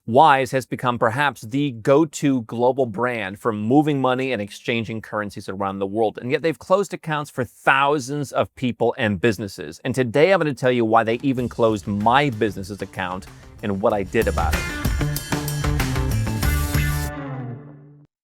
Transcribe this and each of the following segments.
Wise has become perhaps the go-to global brand for moving money and exchanging currencies around the world. And yet they've closed accounts for thousands of people and businesses. And today I'm going to tell you why they even closed my business's account and what I did about it.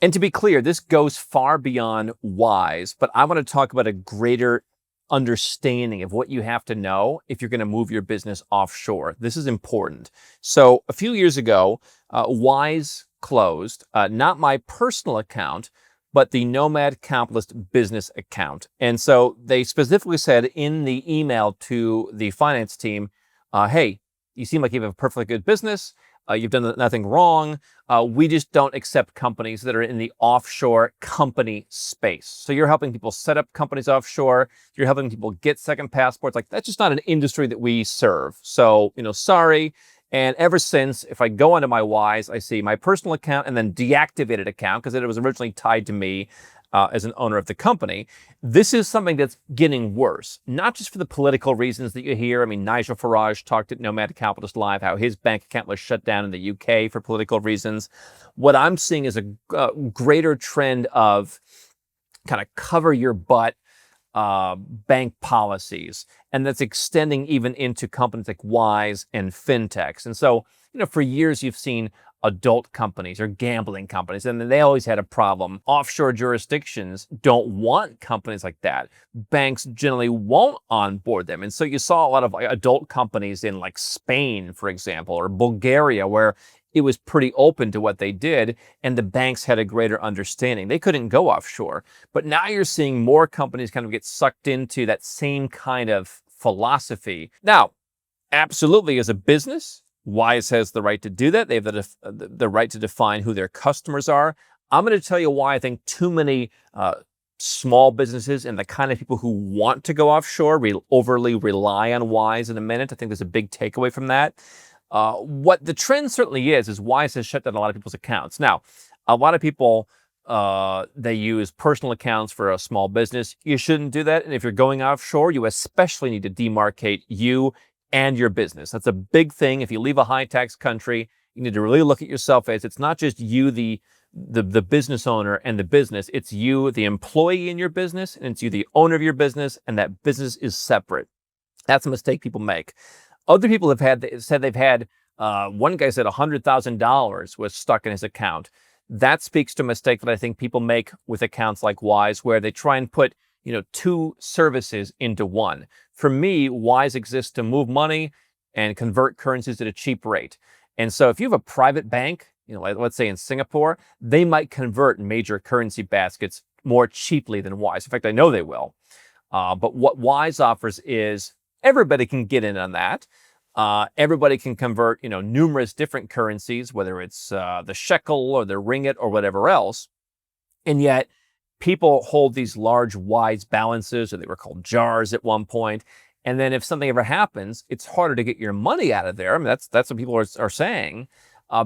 And to be clear, this goes far beyond Wise, but I want to talk about a greater understanding of what you have to know if you're going to move your business offshore. This is important. So a few years ago, Wise closed, not my personal account, but the Nomad Capitalist business account. And so they specifically said in the email to the finance team, hey, you seem like you have a perfectly good business. You've done nothing wrong. We just don't accept companies that are in the offshore company space. So you're helping people set up companies offshore. You're helping people get second passports. Like, that's just not an industry that we serve. So, sorry. And ever since, if I go onto my Wise, I see my personal account and then deactivated account because it was originally tied to me as an owner of the company. This is something that's getting worse, not just for the political reasons that you hear. I mean, Nigel Farage talked at Nomad Capitalist Live how his bank account was shut down in the UK for political reasons. What I'm seeing is a greater trend of kind of cover your butt bank policies. And that's extending even into companies like Wise and Fintechs. And so, for years you've seen adult companies or gambling companies, and they always had a problem. Offshore jurisdictions don't want companies like that. Banks generally won't onboard them. And so you saw a lot of adult companies in like Spain, for example, or Bulgaria, where it was pretty open to what they did, and the banks had a greater understanding. They couldn't go offshore. But now you're seeing more companies kind of get sucked into that same kind of philosophy. Now, absolutely, as a business, Wise has the right to do that. They have the right to define who their customers are. I'm going to tell you why I think too many small businesses and the kind of people who want to go offshore overly rely on Wise in a minute. I think there's a big takeaway from that. What the trend certainly is Wise has shut down a lot of people's accounts. Now, a lot of people, they use personal accounts for a small business. You shouldn't do that. And if you're going offshore, you especially need to demarcate you and your business. That's a big thing. If you leave a high-tax country, you need to really look at yourself as it's not just you, the business owner and the business. It's you, the employee in your business, and it's you, the owner of your business, and that business is separate. That's a mistake people make. Other people have said they've had, one guy said $100,000 was stuck in his account. That speaks to a mistake that I think people make with accounts like Wise, where they try and put two services into one. For me, Wise exists to move money and convert currencies at a cheap rate. And so if you have a private bank, let's say in Singapore, they might convert major currency baskets more cheaply than Wise. In fact, I know they will. But what Wise offers is everybody can get in on that. Everybody can convert, numerous different currencies, whether it's the shekel or the ringgit or whatever else. And yet, people hold these large Wise balances, or they were called jars at one point. And then if something ever happens, it's harder to get your money out of there. I mean, that's what people are saying,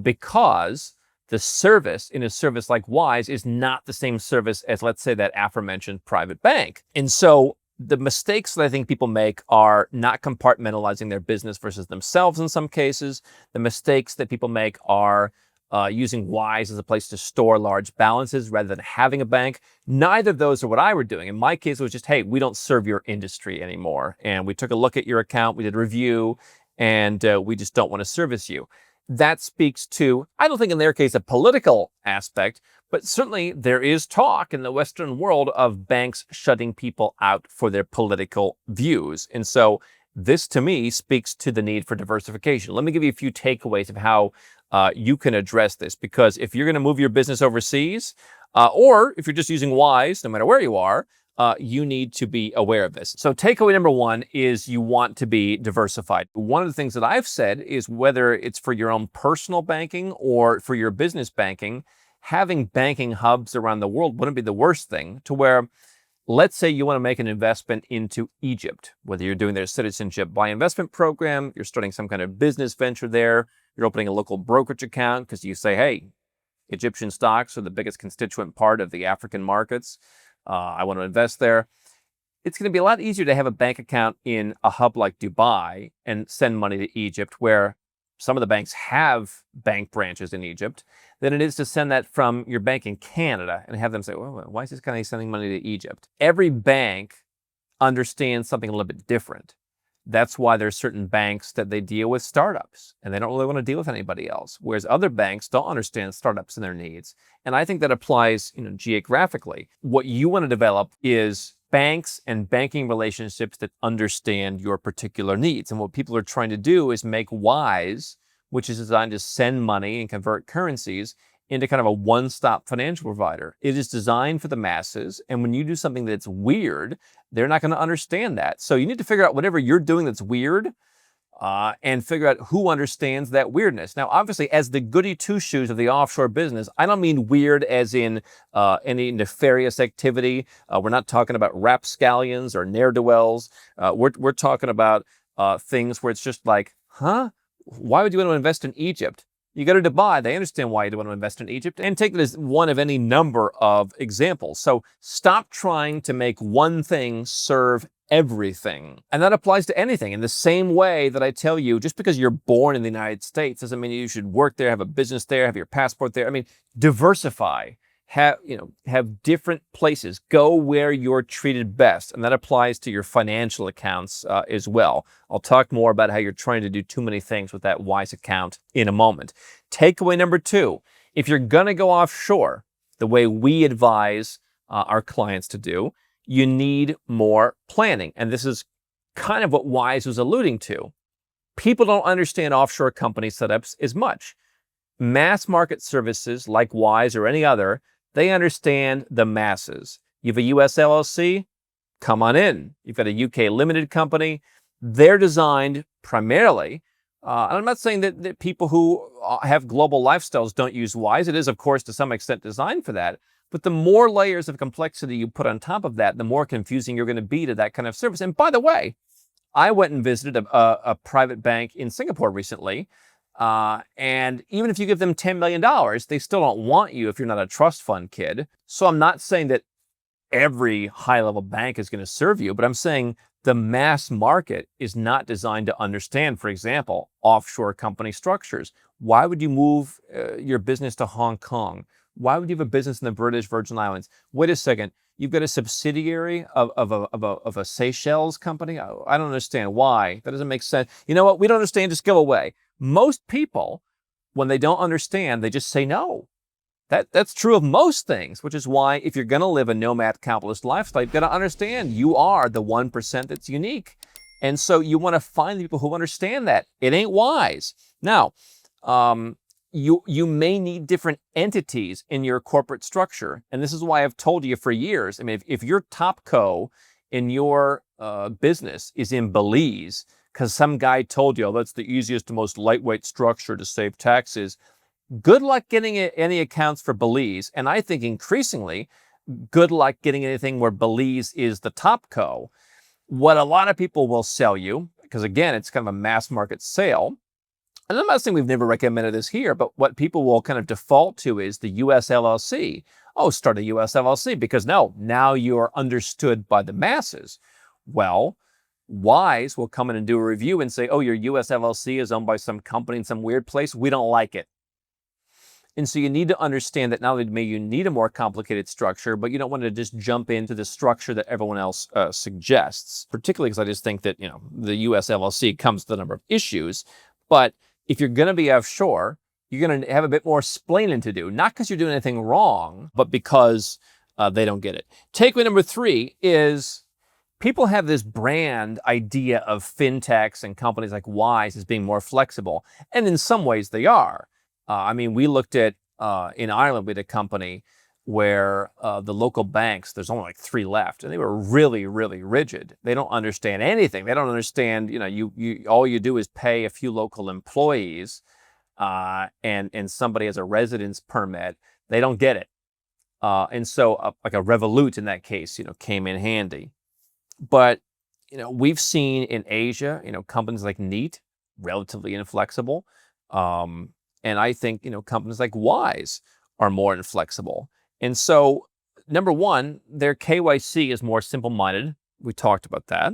because the service in a service like Wise is not the same service as, let's say, that aforementioned private bank. And so the mistakes that I think people make are not compartmentalizing their business versus themselves in some cases. The mistakes that people make are using Wise as a place to store large balances rather than having a bank. Neither of those are what I were doing. In my case, it was just, hey, we don't serve your industry anymore. And we took a look at your account, we did a review, and we just don't want to service you. That speaks to, I don't think in their case, a political aspect, but certainly there is talk in the Western world of banks shutting people out for their political views. And so this, to me, speaks to the need for diversification. Let me give you a few takeaways of how you can address this, because if you're going to move your business overseas, or if you're just using Wise, no matter where you are, you need to be aware of this. So takeaway number one is you want to be diversified. One of the things that I've said is whether it's for your own personal banking or for your business banking, having banking hubs around the world wouldn't be the worst thing, to where, let's say you want to make an investment into Egypt, whether you're doing their citizenship buy investment program, you're starting some kind of business venture there, you're opening a local brokerage account because you say, hey, Egyptian stocks are the biggest constituent part of the African markets. I want to invest there. It's going to be a lot easier to have a bank account in a hub like Dubai and send money to Egypt, where some of the banks have bank branches in Egypt, than it is to send that from your bank in Canada and have them say, well, why is this guy sending money to Egypt? Every bank understands something a little bit different. That's why there's certain banks that they deal with startups and they don't really want to deal with anybody else. Whereas other banks don't understand startups and their needs. And I think that applies, geographically. What you want to develop is banks and banking relationships that understand your particular needs. And what people are trying to do is make Wise, which is designed to send money and convert currencies, into kind of a one-stop financial provider. It is designed for the masses, and when you do something that's weird, they're not going to understand that. So you need to figure out whatever you're doing that's weird, and figure out who understands that weirdness. Now, obviously, as the goody two-shoes of the offshore business, I don't mean weird as in any nefarious activity. We're not talking about rapscallions or ne'er-do-wells. We're talking about things where it's just like, huh? Why would you want to invest in Egypt? You go to Dubai, they understand why you want to invest in Egypt, and take it as one of any number of examples. So stop trying to make one thing serve everything. And that applies to anything. In the same way that I tell you, just because you're born in the United States doesn't mean you should work there, have a business there, have your passport there. I mean, diversify. Have different places. Go where you're treated best. And that applies to your financial accounts as well. I'll talk more about how you're trying to do too many things with that Wise account in a moment. Takeaway number 2, if you're going to go offshore, the way we advise our clients to do, you need more planning. And this is kind of what Wise was alluding to. People don't understand offshore company setups as much. Mass market services like Wise or any other, they understand the masses. You have a US LLC? Come on in. You've got a UK limited company. They're designed primarily, and I'm not saying that people who have global lifestyles don't use Wise. It is, of course, to some extent designed for that. But the more layers of complexity you put on top of that, the more confusing you're going to be to that kind of service. And by the way, I went and visited a private bank in Singapore recently. And even if you give them $10 million, they still don't want you if you're not a trust fund kid. So I'm not saying that every high-level bank is going to serve you, but I'm saying the mass market is not designed to understand, for example, offshore company structures. Why would you move your business to Hong Kong? Why would you have a business in the British Virgin Islands? Wait a second. You've got a subsidiary of a Seychelles company? I don't understand. Why? That doesn't make sense. You know what? We don't understand. Just go away. Most people, when they don't understand, they just say no. That's true of most things, which is why if you're going to live a nomad capitalist lifestyle, you've got to understand you are the 1% that's unique. And so you want to find the people who understand that. It ain't Wise. Now, you may need different entities in your corporate structure. And this is why I've told you for years, I mean, if your top co in your business is in Belize, because some guy told you, oh, that's the easiest and most lightweight structure to save taxes, good luck getting any accounts for Belize. And I think increasingly, good luck getting anything where Belize is the top co. What a lot of people will sell you, because again, it's kind of a mass market sale. And I'm not saying we've never recommended this here, but what people will kind of default to is the US LLC. Oh, start a US LLC because now you're understood by the masses. Well, Wise will come in and do a review and say, oh, your US LLC is owned by some company in some weird place. We don't like it. And so you need to understand that not only may you need a more complicated structure, but you don't want to just jump into the structure that everyone else suggests, particularly because I just think that, the US LLC comes with a number of issues. But if you're going to be offshore, you're going to have a bit more splaining to do, not because you're doing anything wrong, but because they don't get it. Takeaway number 3 is people have this brand idea of fintechs and companies like Wise as being more flexible. And in some ways they are. We looked at, in Ireland, we had a company where the local banks, there's only like 3 left, and they were really, really rigid. They don't understand anything. They don't understand, you all you do is pay a few local employees and somebody has a residence permit. They don't get it. And so like a Revolut in that case, came in handy. But, we've seen in Asia, companies like Neat, relatively inflexible. And I think, companies like Wise are more inflexible. And so, number 1, their KYC is more simple-minded. We talked about that.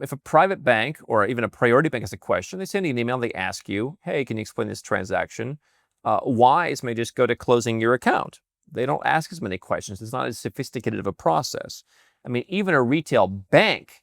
If a private bank or even a priority bank has a question, they send you an email, they ask you, hey, can you explain this transaction? Wise may just go to closing your account. They don't ask as many questions. It's not as sophisticated of a process. I mean, even a retail bank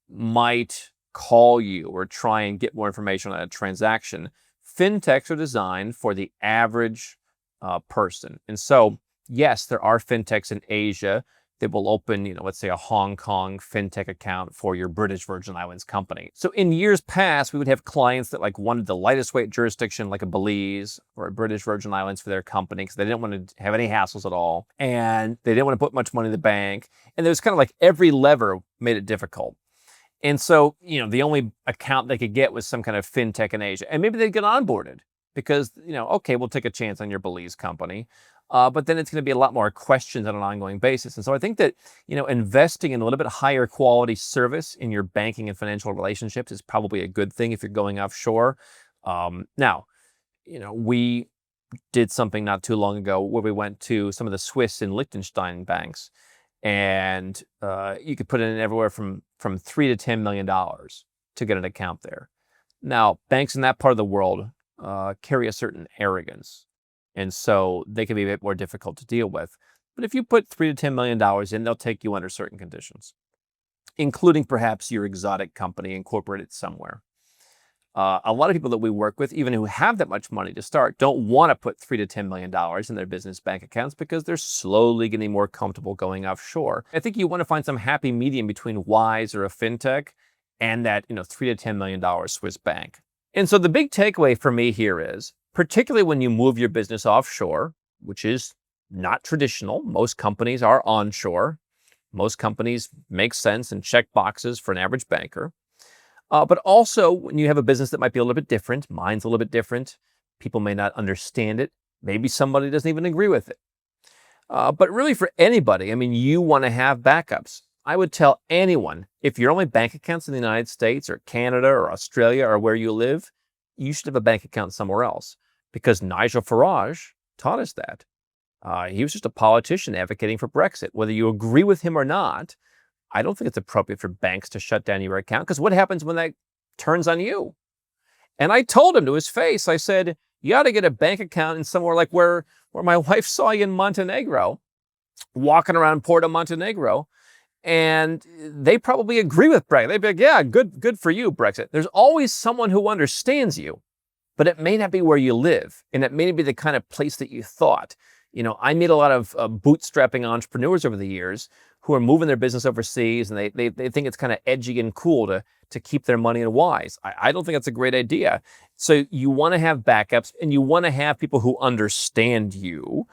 might call you or try and get more information on a transaction. Fintechs are designed for the average person. And so, yes, there are fintechs in Asia that will open, let's say a Hong Kong fintech account for your British Virgin Islands company. So in years past, we would have clients that wanted the lightest weight jurisdiction, like a Belize or a British Virgin Islands for their company because they didn't want to have any hassles at all. And they didn't want to put much money in the bank. And there was kind of every lever made it difficult. And so, the only account they could get was some kind of fintech in Asia. And maybe they'd get onboarded because, okay, we'll take a chance on your Belize company. But then it's going to be a lot more questions on an ongoing basis. And so I think that, investing in a little bit higher quality service in your banking and financial relationships is probably a good thing if you're going offshore. Now, we did something not too long ago where we went to some of the Swiss and Liechtenstein banks. And you could put in everywhere from $3 to $10 million to get an account there. Now, banks in that part of the world carry a certain arrogance, and so they can be a bit more difficult to deal with. But if you put $3 to $10 million in, they'll take you under certain conditions, including perhaps your exotic company incorporated somewhere. A lot of people that we work with, even who have that much money to start, don't want to put $3 to $10 million in their business bank accounts because they're slowly getting more comfortable going offshore. I think you want to find some happy medium between Wise or a fintech and that $3 to $10 million Swiss bank. And so the big takeaway for me here is, particularly when you move your business offshore, which is not traditional, most companies are onshore. Most companies make sense and check boxes for an average banker. But also, when you have a business that might be a little bit different, mine's a little bit different, people may not understand it. Maybe somebody doesn't even agree with it. But really for anybody, you want to have backups. I would tell anyone, if your only bank account's in the United States or Canada or Australia or where you live, you should have a bank account somewhere else. Because Nigel Farage taught us that. He was just a politician advocating for Brexit. Whether you agree with him or not, I don't think it's appropriate for banks to shut down your account, because what happens when that turns on you? And I told him to his face, I said, you ought to get a bank account in somewhere like where my wife saw you in Montenegro, walking around Porto Montenegro, and they probably agree with Brexit. They'd be like, yeah, good for you, Brexit. There's always someone who understands you, but it may not be where you live, and it may not be the kind of place that you thought. I meet a lot of bootstrapping entrepreneurs over the years who are moving their business overseas, and they think it's kind of edgy and cool to keep their money in Wise. I don't think that's a great idea. So you want to have backups, and you want to have people who understand you.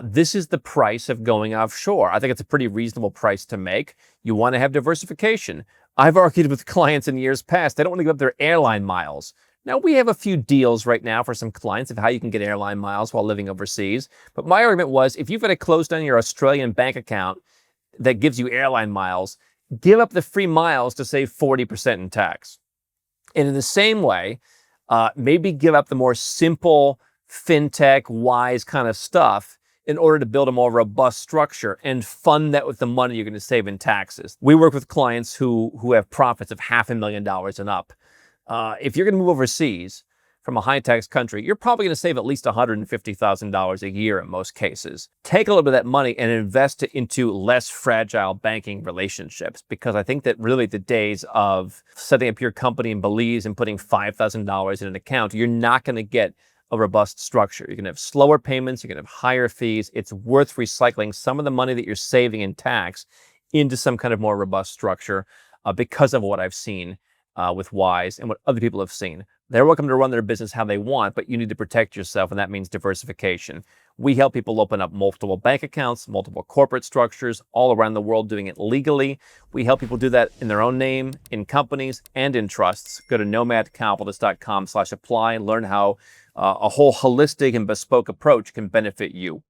This is the price of going offshore. I think it's a pretty reasonable price to make. You want to have diversification. I've argued with clients in years past, they don't want to give up their airline miles. Now, we have a few deals right now for some clients of how you can get airline miles while living overseas. But my argument was, if you've got to close down your Australian bank account that gives you airline miles, give up the free miles to save 40% in tax. And in the same way, maybe give up the more simple fintech, Wise kind of stuff in order to build a more robust structure and fund that with the money you're going to save in taxes. We work with clients who have profits of $500,000 and up. If you're going to move overseas from a high-tax country, you're probably going to save at least $150,000 a year in most cases. Take a little bit of that money and invest it into less fragile banking relationships, because I think that really the days of setting up your company in Belize and putting $5,000 in an account, you're not going to get a robust structure. You're going to have slower payments, you're going to have higher fees. It's worth recycling some of the money that you're saving in tax into some kind of more robust structure because of what I've seen with Wise and what other people have seen. They're welcome to run their business how they want, but you need to protect yourself, and that means diversification. We help people open up multiple bank accounts, multiple corporate structures all around the world, doing it legally. We help people do that in their own name, in companies, and in trusts. Go to nomadcapitalist.com/apply and learn how a whole holistic and bespoke approach can benefit you.